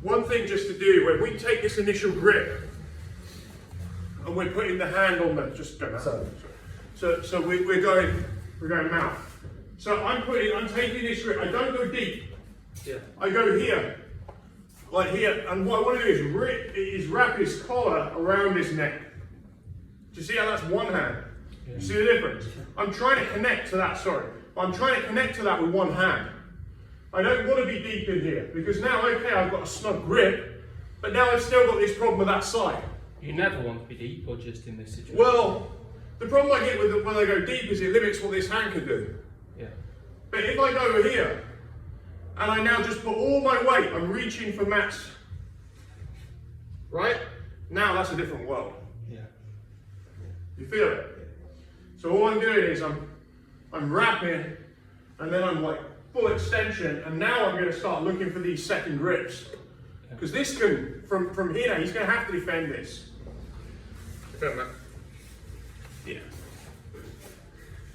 one thing just to do, when we take this initial grip, and we're putting the hand on the, just go mouth. So we're going mouth. So I'm taking this grip, I don't go deep. Yeah. I go here, like here, and what I want to do is wrap his collar around his neck. Do you see how that's one hand? Yeah. You see the difference? I'm trying to connect to that, I'm trying to connect to that with one hand. I don't want to be deep in here, because now, okay, I've got a snug grip, but now I've still got this problem with that side. You never want to be deep, or just in this situation? Well, the problem I get with when I go deep is it limits what this hand can do. Yeah. But if I go over here, and I now just put all my weight, I'm reaching for Matt's, right? Now that's a different world. Yeah. You feel it? So all I'm doing is I'm wrapping, and then I'm like full extension, and now I'm going to start looking for these second grips. Because this can, from here, he's going to have to defend this. Defend that. Yeah.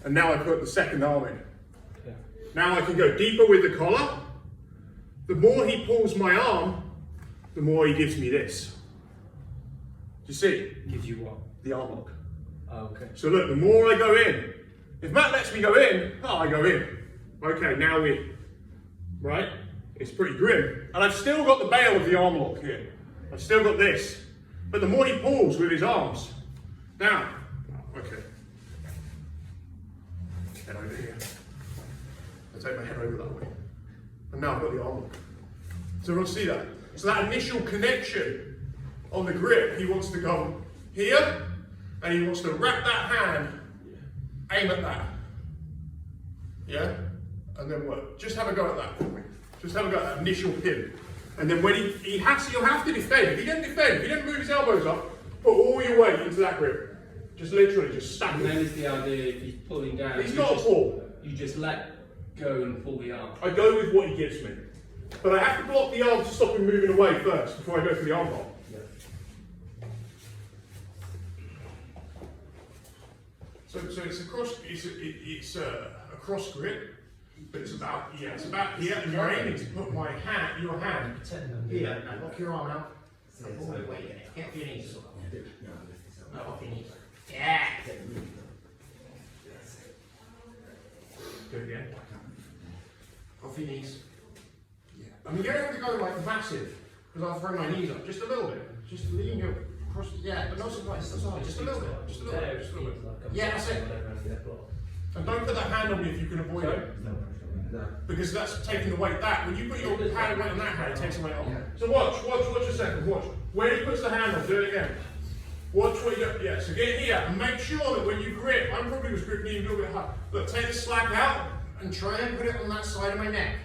And now I put the second arm in. Yeah. Now I can go deeper with the collar. The more he pulls my arm, the more he gives me this. Do you see? Gives you what? The arm lock. Oh, okay. So look, the more I go in, if Matt lets me go in, I go in. Okay, now right? It's pretty grim. And I've still got the bail of the arm lock here. I've still got this. But the more he pulls with his arms, now, okay. Head over here. I take my head over that way. And now I've got the arm lock. So everyone see that? So that initial connection on the grip, he wants to come here, and he wants to wrap that hand, aim at that. Yeah? And then what? Just have a go at that for me. Just have a go at that initial pin. And then when he'll have to defend. If he doesn't defend, if he doesn't move his elbows up, put all your weight into that grip. Just literally, just stack it. And then is the idea, if he's pulling down, He's got a pull. You just let go and pull the arm. I go with what he gives me. But I have to block the arm to stop him moving away first, before I go for the arm lock. Yeah. So it's a cross grip, but it's about here, and you're aiming to put your hand here, and lock your arm out. And pull your weight in it. Get off your knees. No, off your knees. Yeah. Do it again. Off your knees. Yeah. I mean, you don't have to go like massive, because I'll throw my knees up just a little bit. Just lean your cross. Yeah, but not so much. Just a little bit. Just a little bit. Just a little bit. Yeah, that's it. And don't put that hand on me if you can avoid it. No. Because that's taking the weight back. When you put your hand weight on that hand, it takes the weight off. Yeah. So watch a second, watch. When he puts the hand on, do it again. Watch what you do. Yeah, so get here and make sure that when you grip, I'm probably was gripping even a little bit hard. Look, take the slack out and try and put it on that side of my neck.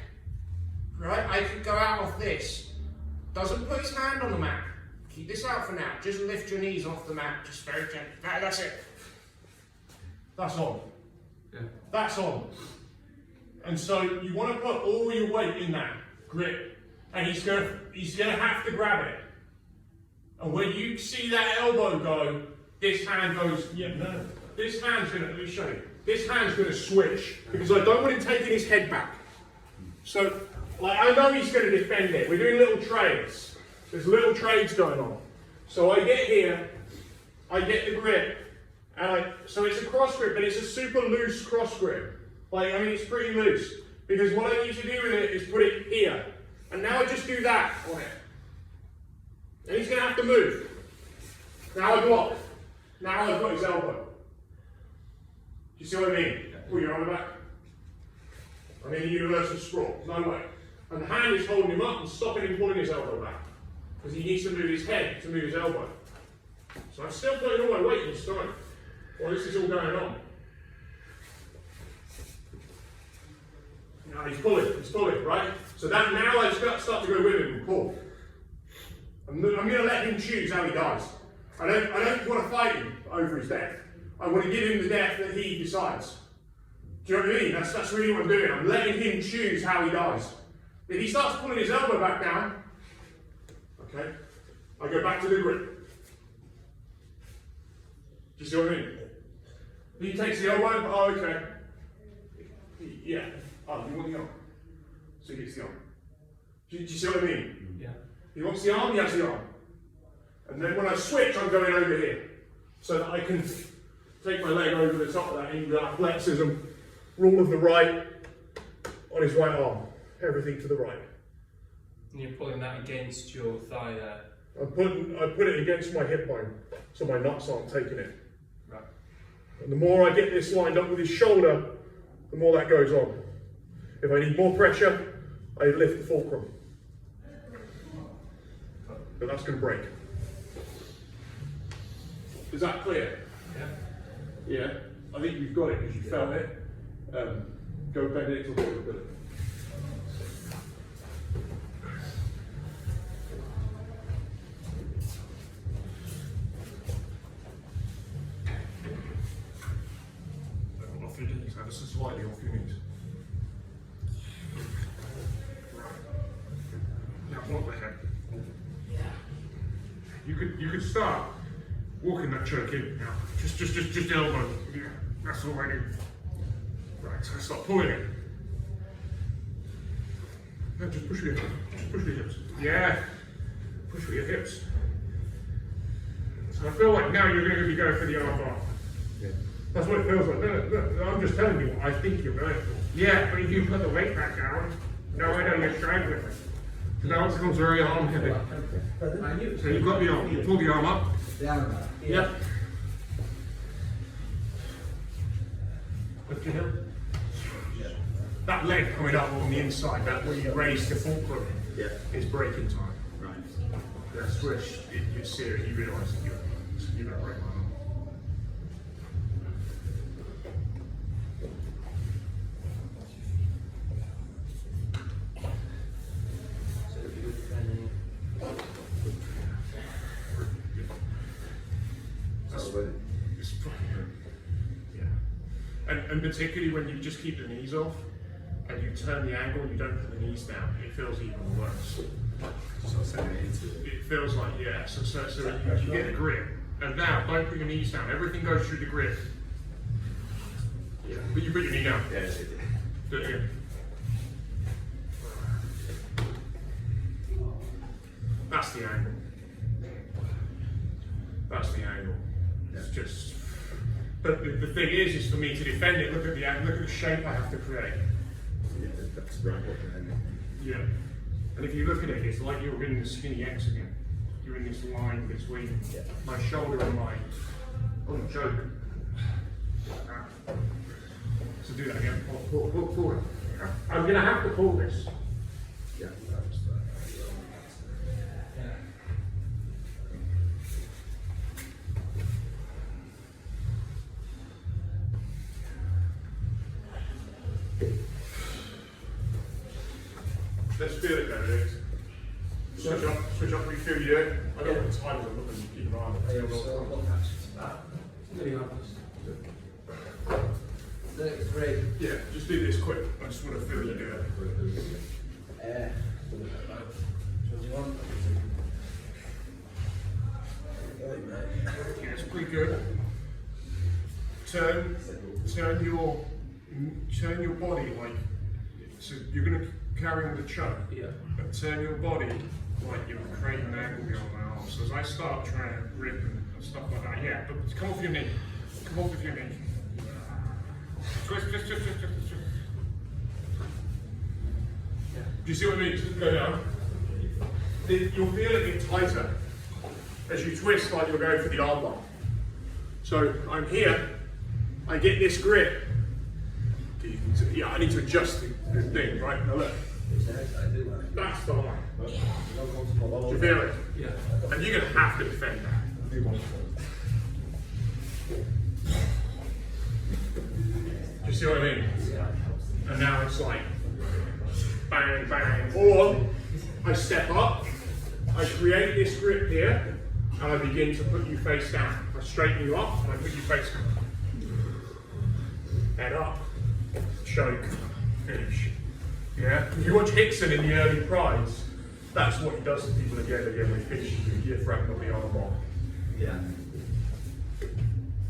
Right? I could go out off this. Doesn't put his hand on the mat. Keep this out for now. Just lift your knees off the mat, just very gently. That's it. That's on. Yeah. That's on. And so you want to put all your weight in that grip, and he's gonna have to grab it. And when you see that elbow go, this hand goes. Yeah, no. This hand's gonna. Let me show you. This hand's gonna switch because I don't want him taking his head back. So, like I know he's gonna defend it. We're doing little trades. There's little trades going on. So I get here, I get the grip, and so it's a cross grip, but it's a super loose cross grip. Like, I mean, it's pretty loose. Because what I need to do with it is put it here. And now I just do that on it. And he's going to have to move. Now I block. Now I've got his elbow. Do you see what I mean? Pull your arm back. I'm in a universal sprawl. No way. And the hand is holding him up and stopping him pulling his elbow back. Because he needs to move his head to move his elbow. So I'm still putting all my weight in his stomach while this is all going on. Now he's pulling, right? So that now I just start to go with him and pull. I'm going to let him choose how he dies. I don't want to fight him over his death. I want to give him the death that he decides. Do you know what I mean? That's really what I'm doing. I'm letting him choose how he dies. If he starts pulling his elbow back down, okay, I go back to the grip. Do you see what I mean? He takes the elbow, oh, okay. Yeah. Oh, you want the arm? So he gets the arm. Do you see what I mean? Yeah. He wants the arm, he has the arm. And then when I switch, I'm going over here. So that I can take my leg over the top of that in athleticism, rule of the right on his right arm. Everything to the right. And you're pulling that against your thigh there. I put it against my hip bone, so my nuts aren't taking it. Right. And the more I get this lined up with his shoulder, the more that goes on. If I need more pressure, I lift the fulcrum. But that's going to break. Is that clear? Yeah. Yeah. I think you've got it because you felt it. Go bend it a little bit. Off your knees, ever so slightly off your knees. Right. Now block the head. You could start walking that choke in now. Just elbow. Yeah, that's all I do. Right, so start pulling it. No, just push with your hips. Just push with your hips. Yeah. Push with your hips. So I feel like now you're going to be going for the arm bar. Yeah. That's what it feels like. No, I'm just telling you what I think you're going for. Yeah, but if you put the weight back down, now I know you're struggling. So now it becomes very arm heavy. So you've got the arm. You pull the arm up. Down. Yep. Lift your hip. That leg coming up on the inside, that where you raise the fulcrum, is breaking time. Right. That's where you're serious, you realise that you're going to break my arm. It's fucking good. Yeah. And particularly when you just keep the knees off and you turn the angle and you don't put the knees down, it feels even worse. It feels like, yeah, so you get the grip. And now, don't put your knees down. Everything goes through the grip. Yeah, but you put your knee down. Yeah, yes, it did. Do it again. That's the angle. That's the angle. It's just. But the thing is for me to defend it. Look at the shape I have to create. Yeah, that's right. Yeah. And if you look at it, it's like you're in the skinny X again. You're in this line between my shoulder and my choke. So do that again. Pull forward. I'm going to have to pull this. Yeah. Let's feel it though, Alex. Switch up, we feel you do it. I don't know what the time is, I'm looking to keep an eye on it. Yeah, just do this quick. I just want to feel you do it. Yeah, it's pretty good. Turn your body like, so you're going to carry on the choke. Yeah. And turn your body like you're creating an angle beyond my arm. So as I start trying to grip and stuff like that, yeah, but come off your knee. Come off with your knee. Twist. Yeah. Do you see what I mean? Just go down. You'll feel it get tighter as you twist like you're going for the arm bar. So I'm here, I get this grip. Yeah, I need to adjust the thing, right? Now look. That's the line. Do you feel it? Yeah. And you're going to have to defend that. Do you see what I mean? And now it's like bang, bang. Or I step up, I create this grip here, and I begin to put you face down. I straighten you up, and I put you face down. Head up, choke, finish. Yeah? If you watch Hickson in the early prides, that's what he does to people again and again when he finishes you, you threaten the arm bar. Yeah.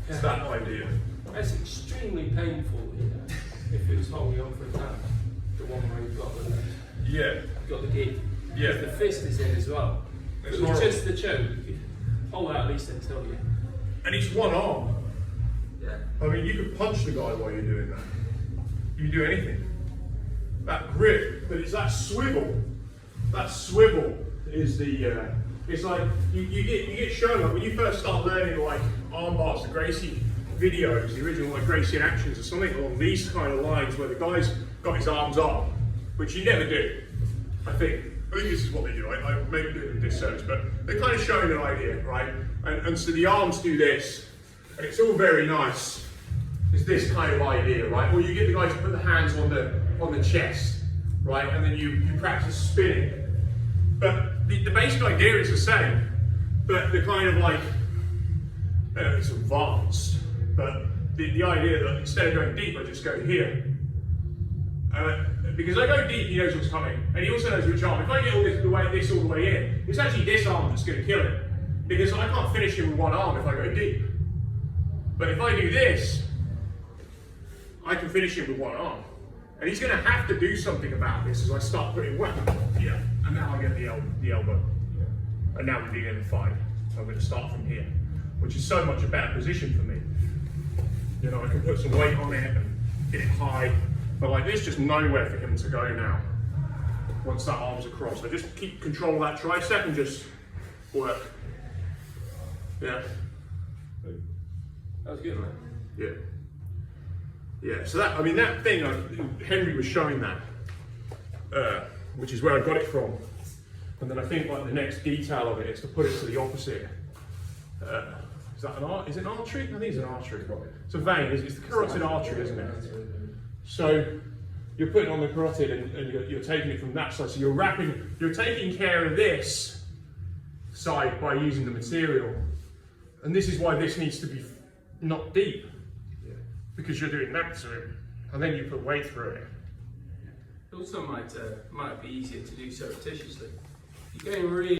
It's that idea. It's extremely painful if it was holding on for a time. The one where you've got the Yeah. gate. Yeah. The fist is in as well. It's If it was horrible. just the choke, you could hold out at least until you. And it's one arm. Yeah. I mean, you could punch the guy while you're doing that. You can do anything. That grip, but it's that swivel. That swivel is the. It's like you get shown like when you first start learning like arm bars, the Gracie videos, the original like Gracie in Actions, or something along these kind of lines where the guy's got his arms up, which you never do. I think this is what they do. I maybe do it a disservice, but they're kind of showing an idea, right? And so the arms do this, and it's all very nice. It's this kind of idea, right? Or you get the guy to put the hands on the chest, right? And then you practice spinning. But the basic idea is the same, but the kind of like, it's advanced, but the idea that instead of going deep, I just go here. Because I go deep, he knows what's coming, and he also knows which arm. If I get all the way in, it's actually this arm that's going to kill him, because I can't finish him with one arm if I go deep. But if I do this, I can finish him with one arm. And he's going to have to do something about this as I start putting weight. Yeah, and now I get the elbow. And now we're beginning to fight. So I'm going to start from here, which is so much a better position for me. You know, I can put some weight on it and get it high. But like this, just nowhere for him to go now. Once that arm's across, I just keep control of that tricep and just work. Yeah. That was good, man. Yeah. Yeah. So that, I mean, that thing, Henry was showing that, which is where I got it from. And then I think like the next detail of it is to put it to the opposite. Is that an art? Is it an artery? I think it's an artery. It's a vein. It's the carotid artery, isn't it? So you're putting on the carotid and you're taking it from that side. So you're taking care of this side by using the material. And this is why this needs to be not deep. Because you're doing that to it. And then you put weight through it. It also might be easier to do surreptitiously. You're going really